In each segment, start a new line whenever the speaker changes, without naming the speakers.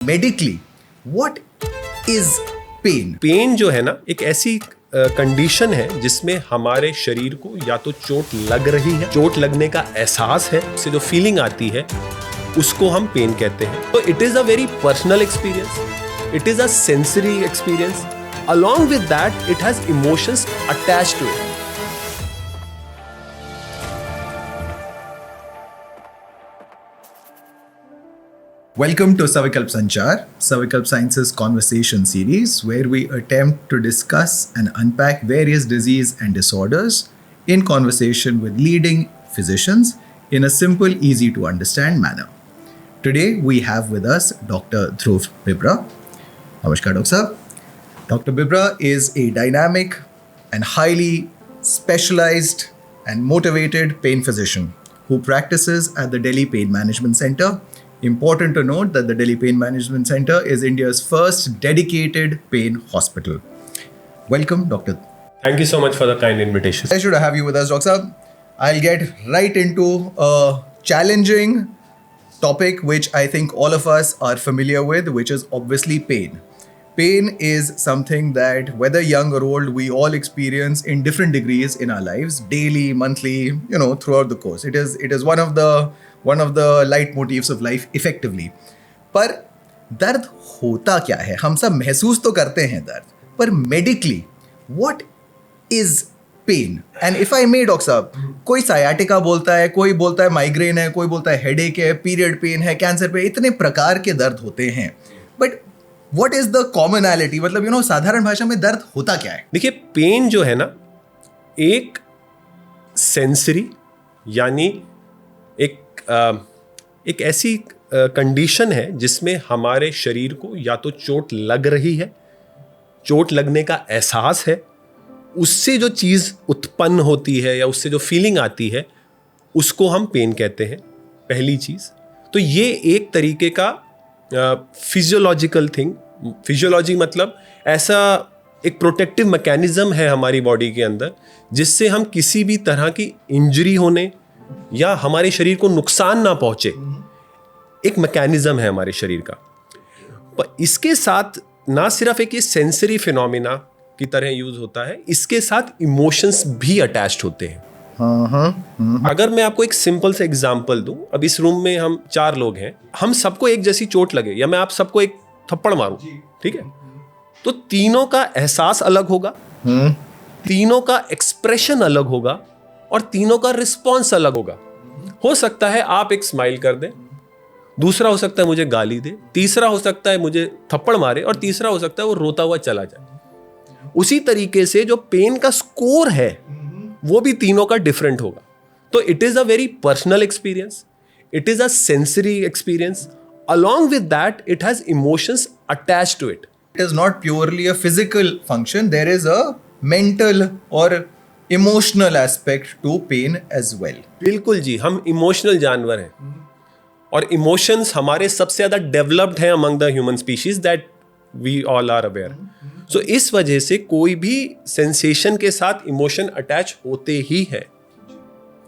Medically, what is pain?
Pain जो है ना एक ऐसी कंडीशन है जिसमें हमारे शरीर को या तो चोट लग रही है, चोट लगने का एहसास है, उससे जो फीलिंग आती है उसको हम पेन कहते हैं। तो it is a very personal experience, it is a sensory experience, along with that it has emotions attached to it.
Welcome to Savikalp Sanchar, Savikalp Sciences Conversation Series, where we attempt to discuss and unpack various disease and disorders in conversation with leading physicians in a simple, easy to understand manner. Today we have with us Dr. Dhruv Bibra. Namaskar, Dr. Sahab. Dr. Bibra is a dynamic and highly specialized and motivated pain physician who practices at the Delhi Pain Management Center. Important to note that the Delhi Pain Management Center is India's first dedicated pain hospital. Welcome, Doctor.
Thank you so much for the kind invitation.
Pleasure to have you with us, Dr. Sahab. I'll get right into a challenging topic which I think all of us are familiar with, which is obviously pain. Pain is something that whether young or old, we all experience in different degrees in our lives, daily, monthly, throughout the course. It is one of the leitmotifs of life effectively. पर दर्द होता क्या है? हम सब महसूस तो करते हैं दर्द, पर medically, what is pain? And if I may, doctor साहब, कोई सायाटिका बोलता है, कोई बोलता है माइग्रेन है, कोई बोलता है हेडेक है, पीरियड पेन है, कैंसर पे, इतने प्रकार के दर्द होते हैं. But what is the commonality? मतलब साधारण भाषा में दर्द होता क्या है?
देखिए, पेन जो है ना एक सेंसरी यानी एक ऐसी कंडीशन है जिसमें हमारे शरीर को या तो चोट लग रही है, चोट लगने का एहसास है, उससे जो चीज़ उत्पन्न होती है या उससे जो फीलिंग आती है उसको हम पेन कहते हैं, पहली चीज़. तो ये एक तरीके का फिजियोलॉजिकल थिंग. फिजियोलॉजी मतलब ऐसा एक प्रोटेक्टिव मैकेनिज्म है हमारी बॉडी के अंदर जिससे हम किसी भी तरह की इंजरी होने या हमारे शरीर को नुकसान ना पहुंचे, एक मैकेनिज्म है हमारे शरीर का. पर इसके साथ ना सिर्फ एक ये सेंसरी फिनोमिना की तरह यूज होता है, इसके साथ इमोशंस भी अटैच्ड होते हैं. अगर मैं आपको एक सिंपल से एग्जांपल दूं, अब इस रूम में हम 4 लोग हैं, हम सबको एक जैसी चोट लगे या मैं आप सबको एक थप्पड़ मारूं, ठीक है, तो तीनों का एहसास अलग होगा, तीनों का एक्सप्रेशन अलग होगा और तीनों का रिस्पॉन्स अलग होगा. हो सकता है आप एक स्माइल कर दें, दूसरा हो सकता है मुझे गाली दे, तीसरा हो सकता है मुझे थप्पड़ मारे और तीसरा हो सकता है वो रोता हुआ चला जाए. उसी तरीके से जो पेन का स्कोर है वो भी तीनों का डिफरेंट होगा. तो it is a very personal experience, it is a sensory experience, along with that it has emotions attached to it.
It is not purely a physical function, there is a mental or emotional aspect to pain as well.
बिल्कुल जी, हम emotional जानवर हैं और emotions हमारे सबसे ज़्यादा developed हैं among the human species that we all are aware. So इस वजह से कोई भी सेंसेशन के साथ इमोशन अटैच होते ही है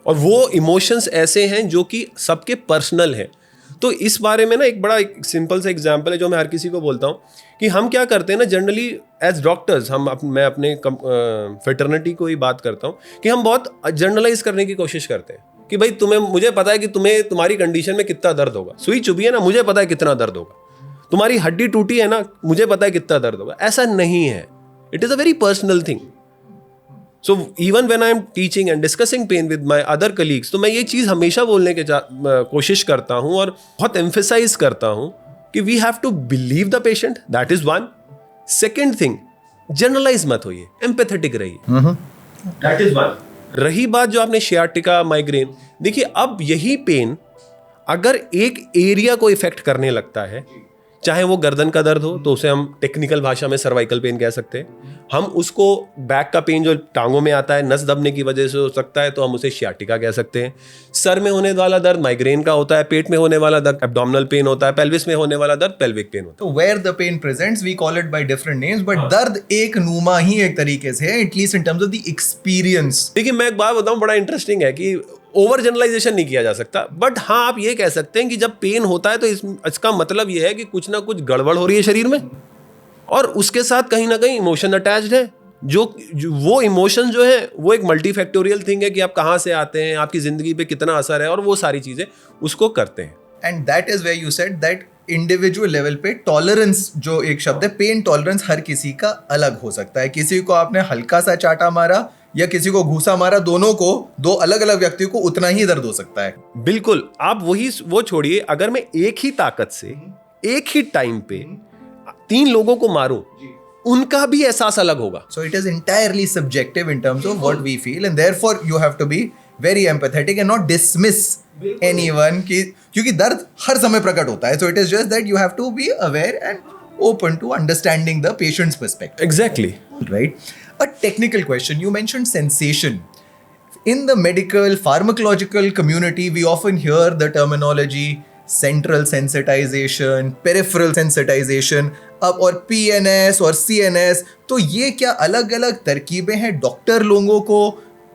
और वो इमोशंस ऐसे हैं जो कि सबके पर्सनल हैं. तो इस बारे में ना एक बड़ा एक सिंपल सा एग्जांपल है जो मैं हर किसी को बोलता हूँ कि हम क्या करते हैं ना, जनरली एज डॉक्टर्स मैं अपने फेटर्निटी को ही बात करता हूँ कि हम बहुत जनरलाइज करने की कोशिश करते हैं कि भाई मुझे पता है कि तुम्हारी कंडीशन में कितना दर्द होगा, सुई चुभी है ना, मुझे पता है कितना दर्द होगा, तुम्हारी हड्डी टूटी है ना, मुझे पता है कितना दर्द होगा. ऐसा नहीं है. It is a very personal thing. So even when I am teaching and discussing pain with my other colleagues, तो मैं ये चीज़ हमेशा बोलने की कोशिश करता हूँ और बहुत emphasize करता हूँ कि we have to believe the patient, that is one. Second thing, generalize मत होइए, empathetic रहिए, that is one. रही बात जो आपने sciatica, माइग्रेन, देखिए अब यही पेन अगर एक एरिया को इफेक्ट करने लगता है, चाहे वो गर्दन का दर्द हो तो उसे हम टेक्निकल भाषा में सर्वाइकल पेन कह सकते हैं, हम उसको बैक का पेन जो टांगों में आता है नस दबने की वजह से हो सकता है तो हम उसे शियाटिका कह सकते हैं, सर में होने वाला दर्द माइग्रेन का होता है, पेट में होने वाला दर्द एब्डोमिनल पेन होता है, पेल्विस में होने वाला दर्द पेल्विक पेन होता है.
तो where the pain presents we call it by different names, but दर्द एक नुमा ही एक तरीके से है, at least in terms of the experience.
देखिए मैं एक बात बताऊं, बड़ा इंटरेस्टिंग है कि ओवर जनरलाइजेशन नहीं किया जा सकता, बट हाँ आप ये कह सकते हैं कि जब पेन होता है तो इसका मतलब ये है कि कुछ ना कुछ गड़बड़ हो रही है शरीर में, और उसके साथ कहीं ना कहीं इमोशन अटैच्ड है। जो वो इमोशन जो है वो एक मल्टीफैक्टोरियल थिंग है कि आप कहाँ से आते हैं, आपकी जिंदगी पे कितना असर है, और वो सारी चीजें उसको करते हैं।
And that is where you said that individual level पे टॉलरेंस जो एक शब्द है, पेन टॉलरेंस हर किसी का अलग हो सकता है। किसी को आपने हल्का सा चाटा मारा या किसी को घूसा मारा, दोनों को, दो अलग अलग व्यक्तियों को उतना ही दर्द हो सकता है।
बिल्कुल, आप वो छोड़िए, अगर मैं एक ही ताकत से एक ही टाइम पे 3 लोगों को मारूं, उनका भी एहसास अलग होगा।
So it is entirely subjective in terms of what we feel, and therefore you have to be very empathetic and not dismiss anyone क्योंकि दर्द हर समय प्रकट होता है। So it is just that you have to be aware and open to understanding the patient's perspective.
Exactly.
Right? A technical question. You mentioned sensation. In the medical pharmacological community, we often hear the terminology central sensitization, peripheral sensitization, अब और PNS और CNS। तो ये क्या अलग अलग तरकीबें हैं doctor लोगों को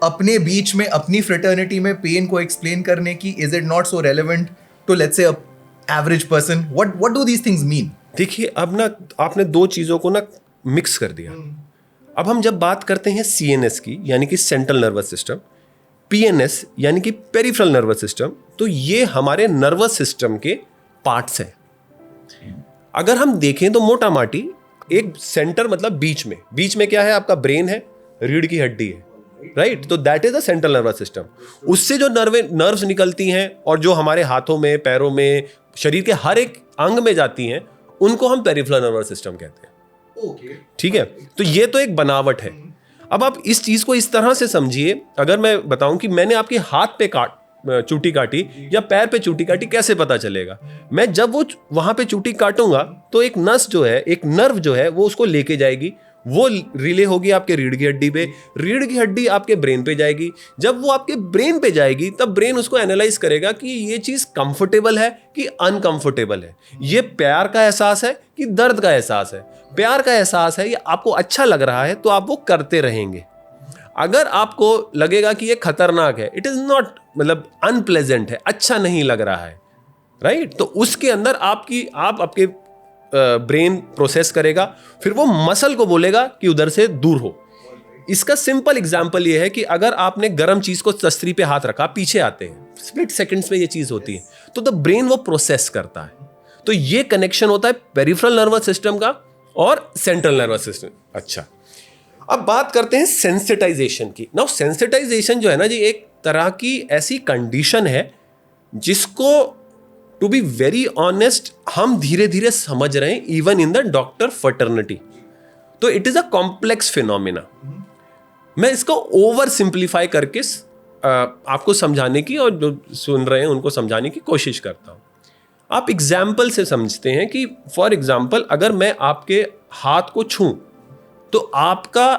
अपने बीच में, अपनी फ्रेटर्निटी में पेन को एक्सप्लेन करने की? Is it not so relevant to let's say average person? What do these things mean?
देखिए, अब ना आपने 2 चीजों को ना मिक्स कर दिया। अब हम जब बात करते हैं CNS की, यानी कि सेंट्रल नर्वस सिस्टम, PNS यानी कि पेरिफेरल नर्वस सिस्टम, तो ये हमारे नर्वस सिस्टम के पार्ट्स हैं। अगर हम देखें तो मोटा माटी एक सेंटर, मतलब बीच में क्या है? आपका ब्रेन है, रीढ़ की हड्डी है, राइट? तो that is the central nervous system. उससे जो नर्व्स निकलती हैं और जो हमारे हाथों में, पैरों में, शरीर के हर एक अंग में जाती हैं, उनको हम पेरिफेरल नर्वस सिस्टम कहते हैं। ठीक है, तो ये तो एक बनावट है। अब आप इस चीज को इस तरह से समझिए, अगर मैं बताऊं कि मैंने आपके हाथ पे चूटी काटी या पैर पे चूटी काटी, कैसे पता चलेगा? मैं जब वो वहां पे चूटी काटूंगा तो एक नस जो है, एक नर्व जो है, वो उसको लेके जाएगी, वो रिले होगी आपके रीढ़ की हड्डी पे, रीढ़ की हड्डी आपके ब्रेन पे जाएगी। जब वो आपके ब्रेन पे जाएगी तब ब्रेन उसको एनालाइज करेगा कि ये चीज कंफर्टेबल है कि अनकंफर्टेबल है, ये प्यार का एहसास है कि दर्द का एहसास है। प्यार का एहसास है, ये आपको अच्छा लग रहा है तो आप वो करते रहेंगे। अगर आपको लगेगा कि ये खतरनाक है, इट इज नॉट, मतलब अनप्लेजेंट है, अच्छा नहीं लग रहा है, राइट? तो उसके अंदर आप आपके ब्रेन प्रोसेस करेगा, फिर वो मसल को बोलेगा कि उधर से दूर हो। इसका सिंपल एग्जांपल ये है कि अगर आपने गर्म चीज को तस्तरी पे हाथ रखा, पीछे आते हैं, स्प्लिट सेकंड्स में ये चीज होती है, तो द ब्रेन वो प्रोसेस करता है। तो ये कनेक्शन होता है पेरिफेरल नर्वस सिस्टम का और सेंट्रल नर्वस सिस्टम। अच्छा, अब बात करते हैं सेंसिटाइजेशन की। नाउ सेंसिटाइजेशन जो है ना जी, एक तरह की ऐसी कंडीशन है जिसको, टू बी वेरी ऑनेस्ट, हम धीरे धीरे समझ रहे हैं, even in the doctor fraternity. तो it is a complex phenomena. मैं इसको ओवर सिंप्लीफाई करके आपको समझाने की, और जो सुन रहे हैं उनको समझाने की कोशिश करता हूं। आप एग्जाम्पल से समझते हैं कि फॉर एग्जाम्पल, अगर मैं आपके हाथ को छूं तो आपका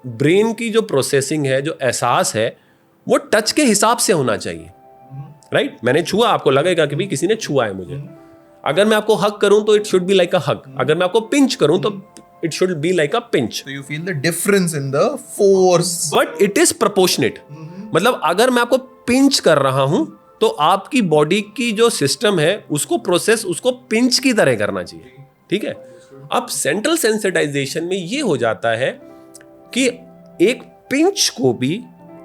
ब्रेन की जो प्रोसेसिंग है, जो एहसास है, वो टच के हिसाब से होना चाहिए, राइट? मैंने छुआ, आपको लगेगा कि भाई किसी ने छुआ है मुझे। अगर मैं आपको हग करूं तो it should be like a hug. अगर मैं आपको पिंच करूं तो it should be like a pinch.
So you feel the difference in the force.
But it is proportionate. मतलब अगर मैं आपको पिंच कर रहा हूं तो आपकी बॉडी की जो सिस्टम है उसको प्रोसेस, उसको पिंच की तरह करना चाहिए, ठीक है? अब सेंट्रल सेंसिटाइजेशन में ये हो जाता है कि एक पिंच को भी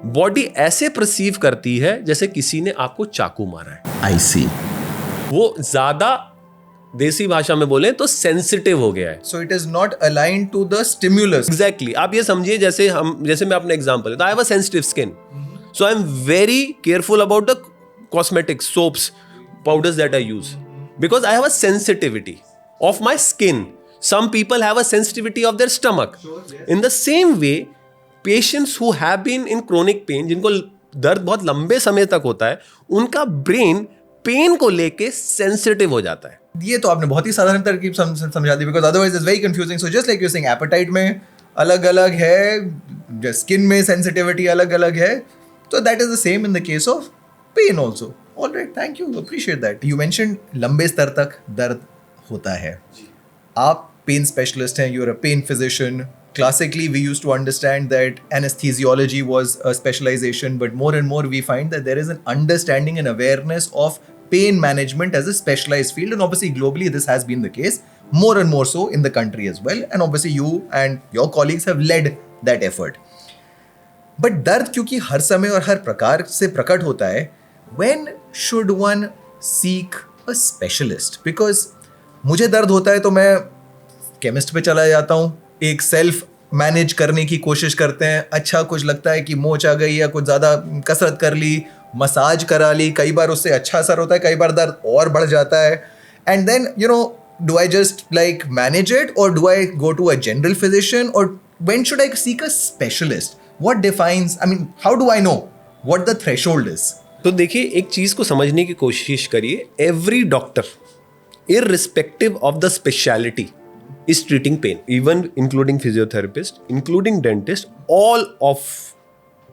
बॉडी ऐसे परसीव करती है जैसे किसी ने आपको चाकू मारा है।
I see.
वो ज्यादा, देसी भाषा में बोले तो सेंसिटिव हो गया है।
So it is not aligned to the stimulus.
Exactly आप ये समझिए, जैसे मैं अपना एग्जांपल है, तो I have a sensitive skin, so I am very careful about the cosmetics, soaps, powders that I use, because I have a sensitivity of my skin. Some people have a sensitivity of their stomach. In the same way, patients who have been in chronic pain, जिनको दर्द बहुत लंबे समय तक होता है, उनका brain pen को लेके सेंसिटिव हो जाता है।
ये तो आपने बहुत ही साधारण तरकीब समझा दी, because otherwise it's very confusing. So just like you're saying, appetite में अलग अलग है, स्किन में सेंसिटिविटी अलग अलग है, so that is the same in the case of pain also. All right, thank you, appreciate that. You mentioned लंबे स्तर तक दर्द होता है। आप पेन स्पेशलिस्ट हैं, you're a pain physician, classically we used to understand that anesthesiology was a specialization, but more and more we find that there is an understanding and awareness of pain management as a specialized field, and obviously globally this has been the case, more and more so in the country as well, and obviously you and your colleagues have led that effort. But दर्द क्योंकि हर समय और हर प्रकार से प्रकट होता है, when should one seek a specialist? Because मुझे दर्द होता है तो मैं केमिस्ट पे चला जाता हूँ, एक सेल्फ मैनेज करने की कोशिश करते हैं, अच्छा कुछ लगता है कि मोच आ गई या कुछ ज़्यादा कसरत कर ली, मसाज करा ली, कई बार उससे अच्छा असर होता है, कई बार दर्द और बढ़ जाता है, and then you know do I just like manage it, or do I go to a general physician, or when should I seek a specialist? What defines, I mean, how do I know what the threshold is?
तो देखिए, एक चीज को समझने की कोशिश करिए. Every doctor, irrespective of the specialty, is treating pain, even including physiotherapist, including dentist, all of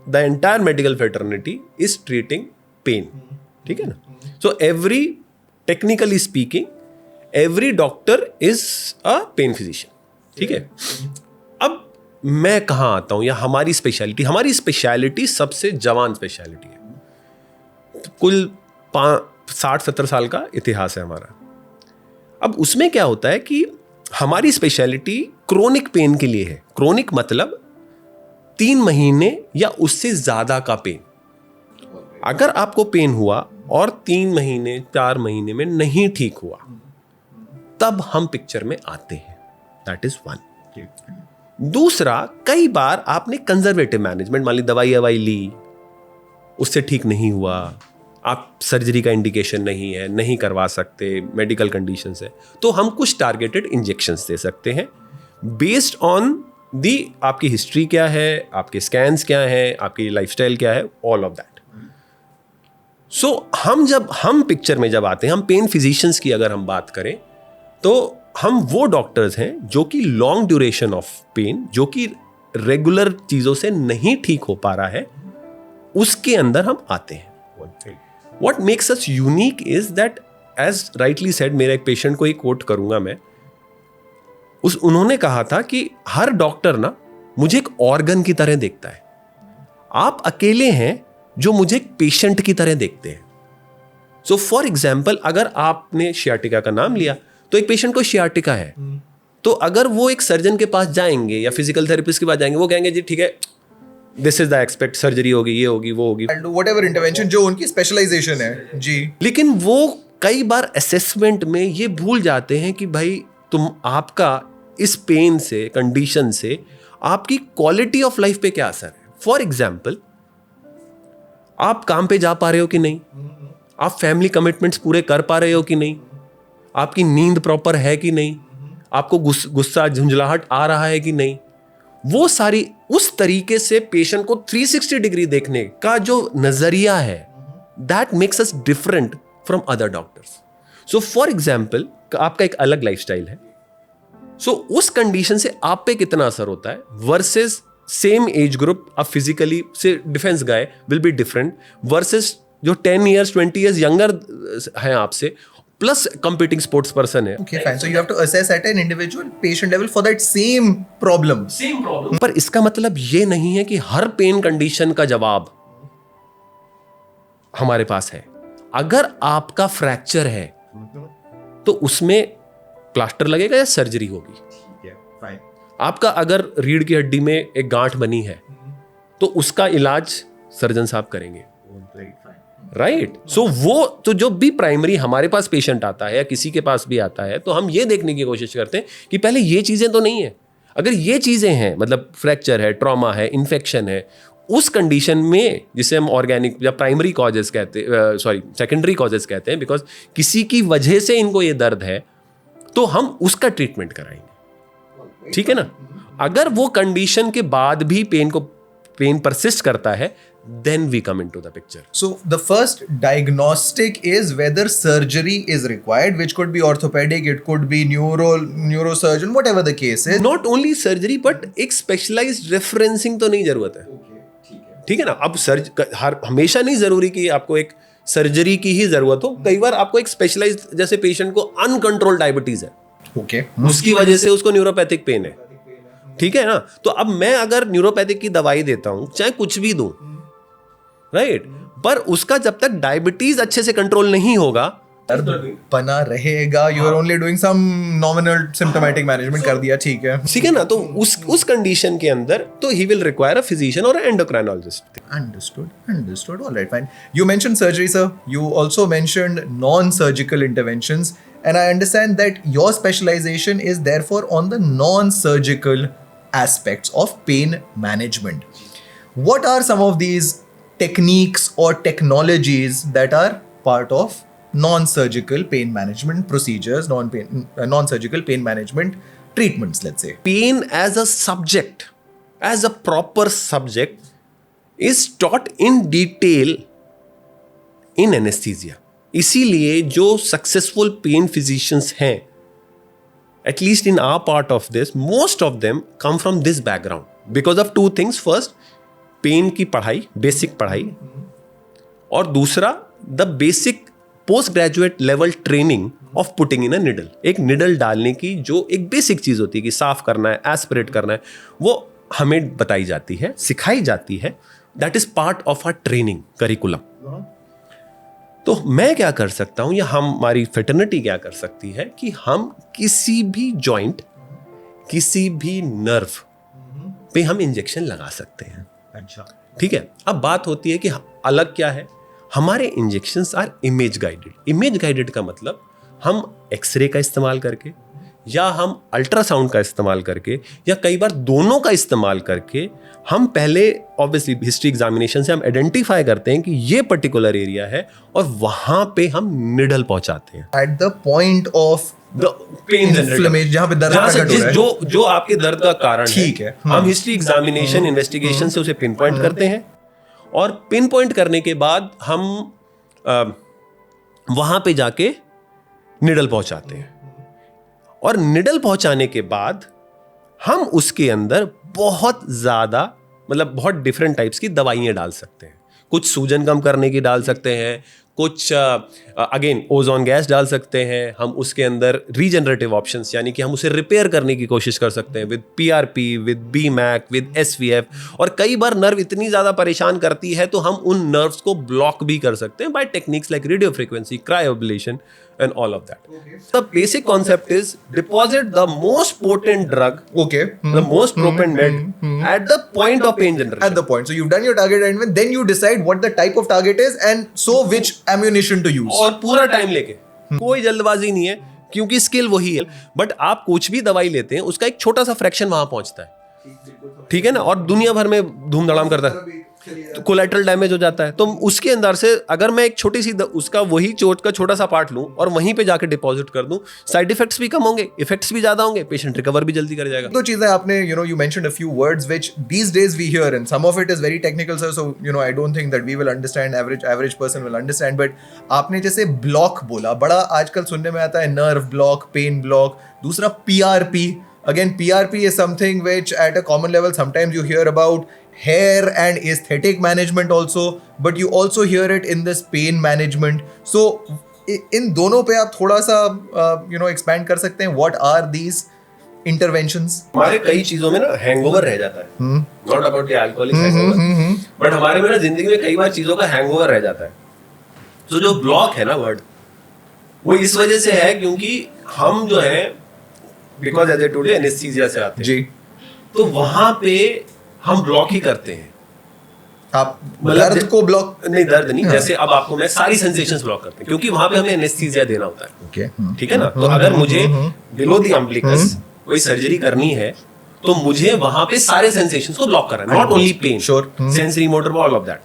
the entire medical fraternity is treating pain. ठीक है ना? So every, technically speaking, every doctor is a pain physician. ठीक है? अब मैं कहाँ आता हूँ, या हमारी स्पेशलिटी सबसे जवान स्पेशलिटी है. कुल 60-70 साल का इतिहास है हमारा. अब उसमें क्या होता है कि हमारी स्पेशलिटी क्रोनिक पेन के लिए है. क्रोनिक मतलब 3 महीने या उससे ज्यादा का पेन. अगर आपको पेन हुआ और 3 महीने 4 महीने में नहीं ठीक हुआ, तब हम पिक्चर में आते हैं. That is one. दूसरा, कई बार आपने कंजर्वेटिव मैनेजमेंट, मान ली दवाई ली, उससे ठीक नहीं हुआ, आप सर्जरी का इंडिकेशन नहीं है, नहीं करवा सकते, मेडिकल कंडीशंस है, तो हम कुछ टारगेटेड इंजेक्शंस दे सकते हैं बेस्ड ऑन दी आपकी हिस्ट्री क्या है, आपके स्कैन्स क्या हैं, आपकी लाइफस्टाइल क्या है, ऑल ऑफ दैट. सो हम पिक्चर में जब आते हैं, हम पेन फिजिशियंस की अगर हम बात करें, तो हम वो डॉक्टर्स हैं जो कि लॉन्ग ड्यूरेशन ऑफ पेन, जो कि रेगुलर चीज़ों से नहीं ठीक हो पा रहा है, उसके अंदर हम आते हैं. What makes us unique is that, as rightly said, मेरा एक पेशेंट को ही कोट करूंगा मैं, उन्होंने कहा था कि हर डॉक्टर ना मुझे एक ऑर्गन की तरह देखता है. आप अकेले हैं जो मुझे एक पेशेंट की तरह देखते हैं. सो फॉर एग्जाम्पल, अगर आपने शियाटिका का नाम लिया, तो एक पेशेंट को शियाटिका है, तो अगर वो एक सर्जन के पास जाएंगे या फिजिकल थेरेपिस्ट के पास जाएंगे, वो कहेंगे जी ठीक है, this is the expect, surgery होगी, ये होगी, वो होगी,
And whatever intervention जो उनकी स्पेशलाइजेशन है जी.
लेकिन वो कई बार असेसमेंट में ये भूल जाते हैं कि भाई आपका इस पेन से, कंडीशन से आपकी क्वालिटी ऑफ लाइफ पे क्या असर है. फॉर एग्जाम्पल, आप काम पे जा पा रहे हो कि नहीं, आप फैमिली कमिटमेंट्स पूरे कर पा रहे हो कि नहीं, आपकी नींद प्रॉपर है कि नहीं, आपको गुस्सा झुंझलाहट आ रहा है कि नहीं. वो सारी उस तरीके से पेशेंट को 360 डिग्री देखने का जो नजरिया है, that makes us different from other doctors. So for example, आपका एक अलग लाइफस्टाइल है, सो उस कंडीशन से आप पे कितना असर होता है वर्सेस सेम एज ग्रुप, अब फिजिकली से defence guy will be different versus जो 10 years 20 years यंगर हैं आपसे, प्लस कंपीटिंग स्पोर्ट्स पर्सन है.
Okay, fine. So you have to assess at an individual patient level for that same problem.
पर इसका मतलब ये नहीं है कि हर पेन कंडीशन का जवाब हमारे पास है. अगर आपका फ्रैक्चर है तो उसमें प्लास्टर लगेगा या सर्जरी होगी.
Fine.
आपका अगर रीढ़ की हड्डी में एक गांठ बनी है तो उसका इलाज सर्जन साहब करेंगे. राइट. सो वो तो जो भी प्राइमरी हमारे पास पेशेंट आता है या किसी के पास भी आता है, तो हम ये देखने की कोशिश करते हैं कि पहले ये चीजें तो नहीं है. अगर ये चीजें हैं, मतलब फ्रैक्चर है, ट्रॉमा है, इन्फेक्शन है, उस कंडीशन में जिसे हम ऑर्गेनिक या प्राइमरी कॉजेस कहते हैं, सेकेंडरी कॉजेस कहते हैं, बिकॉज किसी की वजह से इनको ये दर्द है, तो हम उसका ट्रीटमेंट कराएंगे. ठीक है ना. अगर वो कंडीशन के बाद भी पेन परसिस्ट करता है, then we come into the picture.
So the first diagnostic is whether surgery is required, which could be orthopedic, it could be neurosurgeon, whatever the case is.
Not only surgery, but एक specialized referencing तो नहीं जरूरत है. ठीक है ना. अब हमेशा नहीं जरूरी कि आपको एक सर्जरी की ही जरूरत हो. कई बार आपको एक स्पेशलाइज्ड, जैसे पेशेंट को अनकंट्रोल डायबिटीज है,
Okay.
उसकी वजह से उसको न्यूरोपैथिक पेन है, ठीक है ना? तो अब मैं अगर न्यूरोपैथिक की दवाई देता हूं, चाहे कुछ भी दूं, राइट, पर उसका जब तक डायबिटीज अच्छे से कंट्रोल नहीं होगा,
दर्द बना रहेगा. You are only doing some nominal symptomatic management कर दिया, ठीक है.
ठीक है ना? तो उस कंडीशन के अंदर तो he will require a physician और endocrinologist.
Understood. All right, fine. You mentioned surgery, sir. You also mentioned non-surgical interventions, and I understand that your specialization is therefore on the non-surgical aspects of pain management. What are some of these techniques or technologies that are part of non-surgical pain management procedures, non-surgical pain management treatments, let's say?
Pain as a subject, as a proper subject, is taught in detail in anesthesia. इसीलिए जो successful pain physicians हैं, at least in our part of this, most of them come from this background because of two things. First, pain की पढ़ाई, basic पढ़ाई, और दूसरा the basic post graduate level training of putting in a needle. एक needle डालने की जो एक basic चीज होती है कि साफ करना है, aspirate करना है, वो हमें बताई जाती है, सिखाई जाती है. That is part of our training curriculum. तो मैं क्या कर सकता हूं या हमारी फेटर्निटी क्या कर सकती है कि हम किसी भी जॉइंट, किसी भी नर्व पे हम इंजेक्शन लगा सकते हैं.
अच्छा,
ठीक है. अब बात होती है कि अलग क्या है. हमारे injections are image guided. Image guided का मतलब हम एक्सरे का इस्तेमाल करके या हम अल्ट्रासाउंड का इस्तेमाल करके या कई बार दोनों का इस्तेमाल करके हम पहले ऑब्वियसली हिस्ट्री एग्जामिनेशन से हम आइडेंटिफाई करते हैं कि ये पर्टिकुलर एरिया है और वहां पे हम निडल पहुंचाते हैं
at the point of
the pain
inflammation, जहां पे दर्द प्रकट हो रहा है,
जो आपके दर्द का कारण है.
ठीक है.
हम हिस्ट्री एग्जामिनेशन इन्वेस्टिगेशन से उसे पिन पॉइंट करते हैं और पिन पॉइंट करने के बाद हम वहां पे जाके निडल पहुंचाते हैं. और निडल पहुंचाने के बाद हम उसके अंदर बहुत ज्यादा, मतलब बहुत डिफरेंट टाइप्स की दवाइयां डाल सकते हैं. कुछ सूजन कम करने की डाल सकते हैं, कुछ अगेन ओजोन गैस डाल सकते हैं. हम उसके अंदर रीजनरेटिव ऑप्शंस यानी कि हम उसे रिपेयर करने की कोशिश कर सकते हैं with PRP, with BMAC, with SVF. और कई बार नर्व इतनी ज़्यादा परेशान करती है तो हम उन नर्व्स को ब्लॉक भी कर सकते हैं by techniques like radio frequency, cryoablation and all of that. Okay. The basic concept is deposit the most potent drug, the most potent med at the point of pain generation.
At the point. So you've done your target and then you decide what the type of target is and so which ammunition to use.
और पूरा time लेके, कोई जल्दबाजी नहीं है क्योंकि skill वही है. बट आप कुछ भी दवाई लेते हैं उसका एक छोटा सा फ्रैक्शन वहां पहुंचता है, ठीक है ना, और दुनिया भर में धूम धड़ाम करता है तो कोलेटरल डैमेज हो जाता है. तो उसके अंदर से अगर मैं एक छोटी सी उसका वही चोट का छोटा सा पार्ट लूं और वहीं पे जाके डिपॉजिट कर दूं, साइड इफेक्ट्स भी कम होंगे, इफेक्ट्स भी ज्यादा होंगे, पेशेंट रिकवर भी जल्दी कर जाएगा.
दो चीजें आपने, you mentioned a few words which these days we hear and some of it is very technical, sir, so I don't think that we will understand, average person will understand, but आपने जैसे block बोला, बड़ा आजकल सुनने में आता है nerve block, pen block. दूसरा PRP. Again, PRP is something which at a common level sometimes you hear about hair and aesthetic management also, but you also hear it in this pain management. So इन दोनों पे आप थोड़ा सा expand कर सकते हैं. What are these interventions?
हमारे कई चीजों में ना हैंगओवर रह जाता है. Not about the alcoholic hangover, but हमारे में ना जिंदगी में कई बार चीजों का हैंगओवर रह जाता है. तो जो ब्लॉक है ना वर्ड, वो इस वजह से है क्योंकि हम जो है because as a today anaesthesia से आते हैं
जी,
तो वहां पे हम ब्लॉक ही करते हैं.
आप दर्द को ब्लॉक
नहीं, दर्द नहीं, जैसे अब आपको मैं सारी सेंसेशंस ब्लॉक करते हैं क्योंकि वहां पे हमें एनेस्थीसिया देना होता है.
ओके,
ठीक है ना. तो अगर मुझे बिलो द अम्बिलिकस कोई सर्जरी करनी है तो मुझे वहां पे सारे सेंसेशंस को ब्लॉक करना है, not only pain, sensory motor, all of that.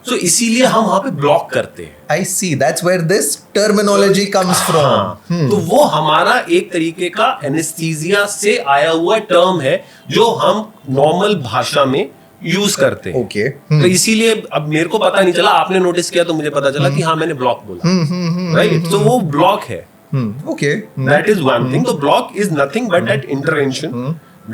So इसीलिए हम वहां पे ब्लॉक करते हैं.
I see, that's where this terminology comes from.
तो वो हमारा एक तरीके का एनेस्थीसिया से आया हुआ टर्म है जो हम नॉर्मल भाषा में यूज करते हैं.
Okay.
तो इसीलिए अब मेरे को पता नहीं चला, आपने नोटिस किया तो मुझे पता चला कि हाँ मैंने ब्लॉक बोला, राइट. तो वो ब्लॉक है.
Okay.
That is one thing. So block is nothing but that intervention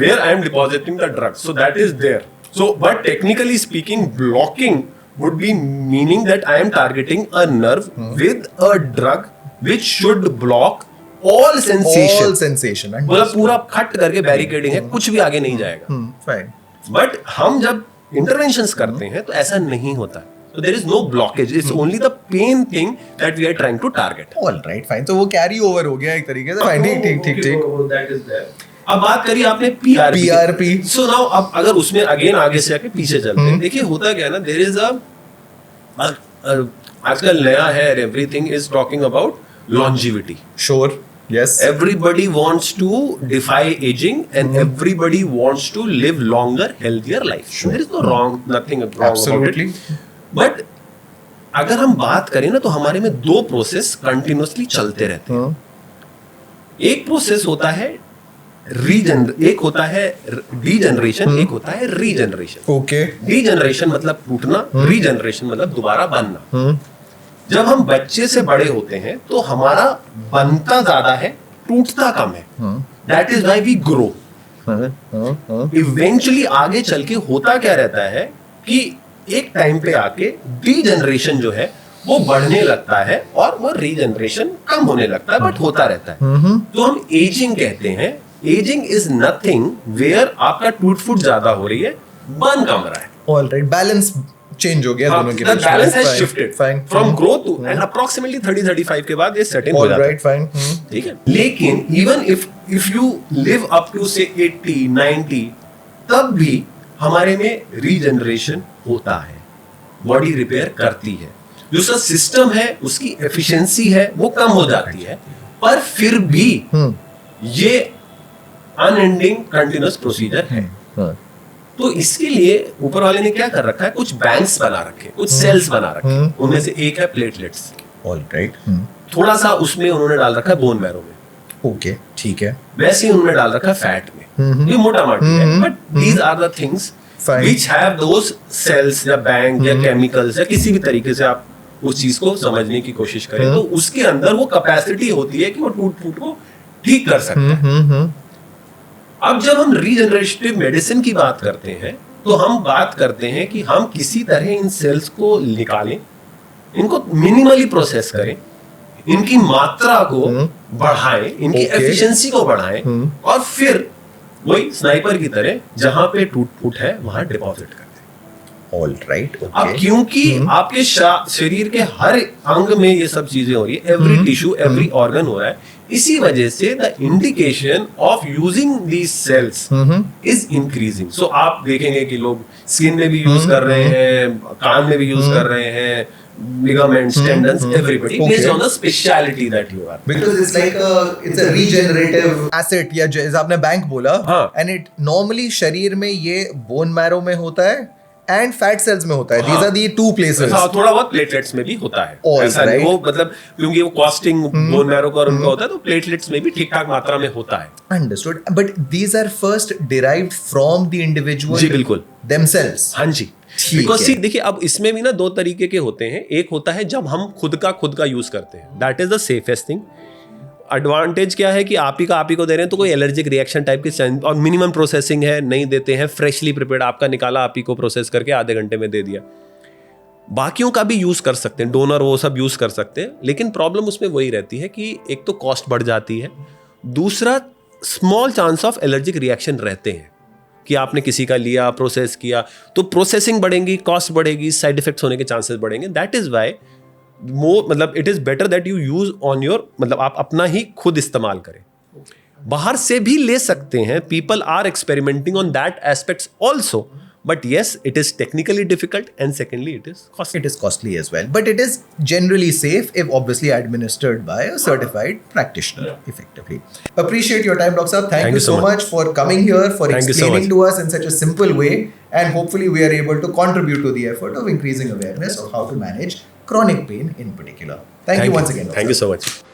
where I am depositing the drug. So that is there. So but technically speaking, blocking would be meaning that I am targeting a nerve with a drug which should block all sensation,
All sensation.
मतलब पूरा खट करके barricading है, कुछ भी आगे नहीं जाएगा.
Fine.
बट हम जब इंटरवेंशंस करते हैं तो ऐसा नहीं होता. So there is no blockage. It's only the pain thing that we are trying to target.
All right, fine. तो वो कैरी ओवर हो गया एक तरीके से. Fine, ठीक.
That is there. अब बात करी आपने PRP. So now अब अगर उसमें अगेन आगे से आके पीछे चलते हैं, देखिए होता क्या है ना, there is आजकल नया है, everything is talking about longevity.
Sure. Yes.
Everybody wants to defy aging and everybody wants to live longer, healthier life.
Sure.
There is no nothing wrong
Absolutely.
about it. But अगर हम बात करें ना तो हमारे में दो प्रोसेस कंटिन्यूअसली चलते रहते हैं. एक प्रोसेस होता है एक होता है डीजनरेशन, एक होता है रीजनरेशन.
Okay.
डीजनरेशन मतलब टूटना, रीजनरेशन मतलब दोबारा बनना. जब हम बच्चे से बड़े होते हैं तो हमारा बनता ज्यादा है, टूटता कम है. That is why we grow. Eventually आगे चल के होता क्या रहता है कि एक टाइम पे आके डीजनरेशन जो है वो बढ़ने लगता है और वो रीजनरेशन कम होने लगता है, बट होता रहता है. तो हम एजिंग कहते हैं. एजिंग इज नथिंग वेयर आपका टूट फूट ज्यादा हो रही है, बर्न कम रहा है.
All right. Balance change हो गया दोनों के
The
beach.
balance has
Fine.
shifted
Fine.
from growth to and approximately 30-35 के बाद ये सेटिंग हो
All
जाता है.
right. Fine.
ठीक है. लेकिन even if you live up to say 80-90, तब भी हमारे में रीजनरेशन होता है, बॉडी रिपेयर करती है. जो उसका सिस्टम है, उसकी एफिशिएंसी है, वो कम हो जाती है, पर फिर भी ये अनएंडिंग कंटिन्यूअस प्रोसीजर है. तो इसके लिए ऊपर वाले ने क्या कर रखा है, कुछ बैंक्स बना रखे, कुछ सेल्स बना रखे. उनमें से एक है प्लेटलेट्स.
All right.
थोड़ा सा उसमें उन्होंने डाल रखा है बोन मैरो में.
Okay. ठीक है.
वैसे ही उन्होंने डाल रखा है फैट में. ये मोटा माटी है, but these are the things
Fine.
which have those cells या बैंक या केमिकल्स या किसी भी तरीके से आप उस चीज को समझने की कोशिश करें तो उसके अंदर वो कैपेसिटी होती है कि वो टूट फूट को ठीक कर सकता है. अब जब हम रीजनरेटिव मेडिसिन की बात करते हैं तो हम बात करते हैं कि हम किसी तरह इन सेल्स को निकालें, इनको मिनिमली प्रोसेस करें, इनकी मात्रा को बढ़ाएं, इनकी
Okay.
एफिशिएंसी को बढ़ाएं और फिर वही स्नाइपर की तरह जहां पे टूट फूट है वहां डिपॉजिट करते हैं.
All right.
अब
Okay.
क्योंकि आपके शरीर के हर अंग में ये सब चीजें हो रही है, एवरी टिश्यू एवरी ऑर्गन हो रहा है, इसी वजह से the indication of using these cells is increasing. So आप देखेंगे कि लोग स्किन में भी यूज कर रहे हैं, कान में भी यूज कर रहे हैं, ligaments, tendons, everybody based on the speciality that you are.
Because it's like it's a regenerative asset या जैसे आपने बैंक बोला,
हाँ.
and it normally शरीर में ये बोन मैरो में होता है and fat cells में होता है. These are the two places.
हाँ, थोड़ा बहुत प्लेटलेट्स में भी होता है.
All
ऐसा नहीं,
right.
वो मतलब क्योंकि वो कॉस्टिंग बोन मैरो का उनका होता है तो प्लेटलेट्स में भी ठीक ठाक मात्रा में होता है.
Understood. But these are first derived from the individual
जी बिल्कुल
themselves.
हाँ जी.
ठीक
बिकॉज
है.
देखिए अब इसमें भी ना दो तरीके के होते हैं. एक होता है जब हम खुद का यूज करते हैं, that is the safest thing. Advantage क्या है कि आप ही को दे रहे हैं तो कोई एलर्जिक रिएक्शन टाइप की और मिनिमम प्रोसेसिंग है, नहीं देते हैं, फ्रेशली प्रिपेयर्ड आपका निकाला, आप ही को प्रोसेस करके आधे घंटे में दे दिया. बाकियों का भी यूज कर सकते हैं, डोनर वो सब यूज कर सकते हैं, लेकिन प्रॉब्लम उसमें वही रहती है कि एक तो कॉस्ट बढ़ जाती है, दूसरा small chance of allergic reaction रहते हैं कि आपने किसी का लिया, प्रोसेस किया, तो प्रोसेसिंग बढ़ेगी, कॉस्ट बढ़ेगी, साइड इफेक्ट्स होने के चांसेस बढ़ेंगे. दैट इज वाई मतलब it is better that you use on your, मतलब आप अपना ही खुद इस्तेमाल करें. बाहर से भी ले सकते हैं, people are experimenting on that aspects also, but yes, it is technically difficult and secondly it is costly.
It is costly as well, but it is generally safe if obviously administered by a certified practitioner effectively. Appreciate your time, Dr. Saab. Thank you so much for coming here, for
Thank you so
explaining
much.
to us in such a simple way, and hopefully we are able to contribute to the effort of increasing awareness of how to manage chronic pain in particular. Thank you once again, Dr.
Thank you
Saab.
so much.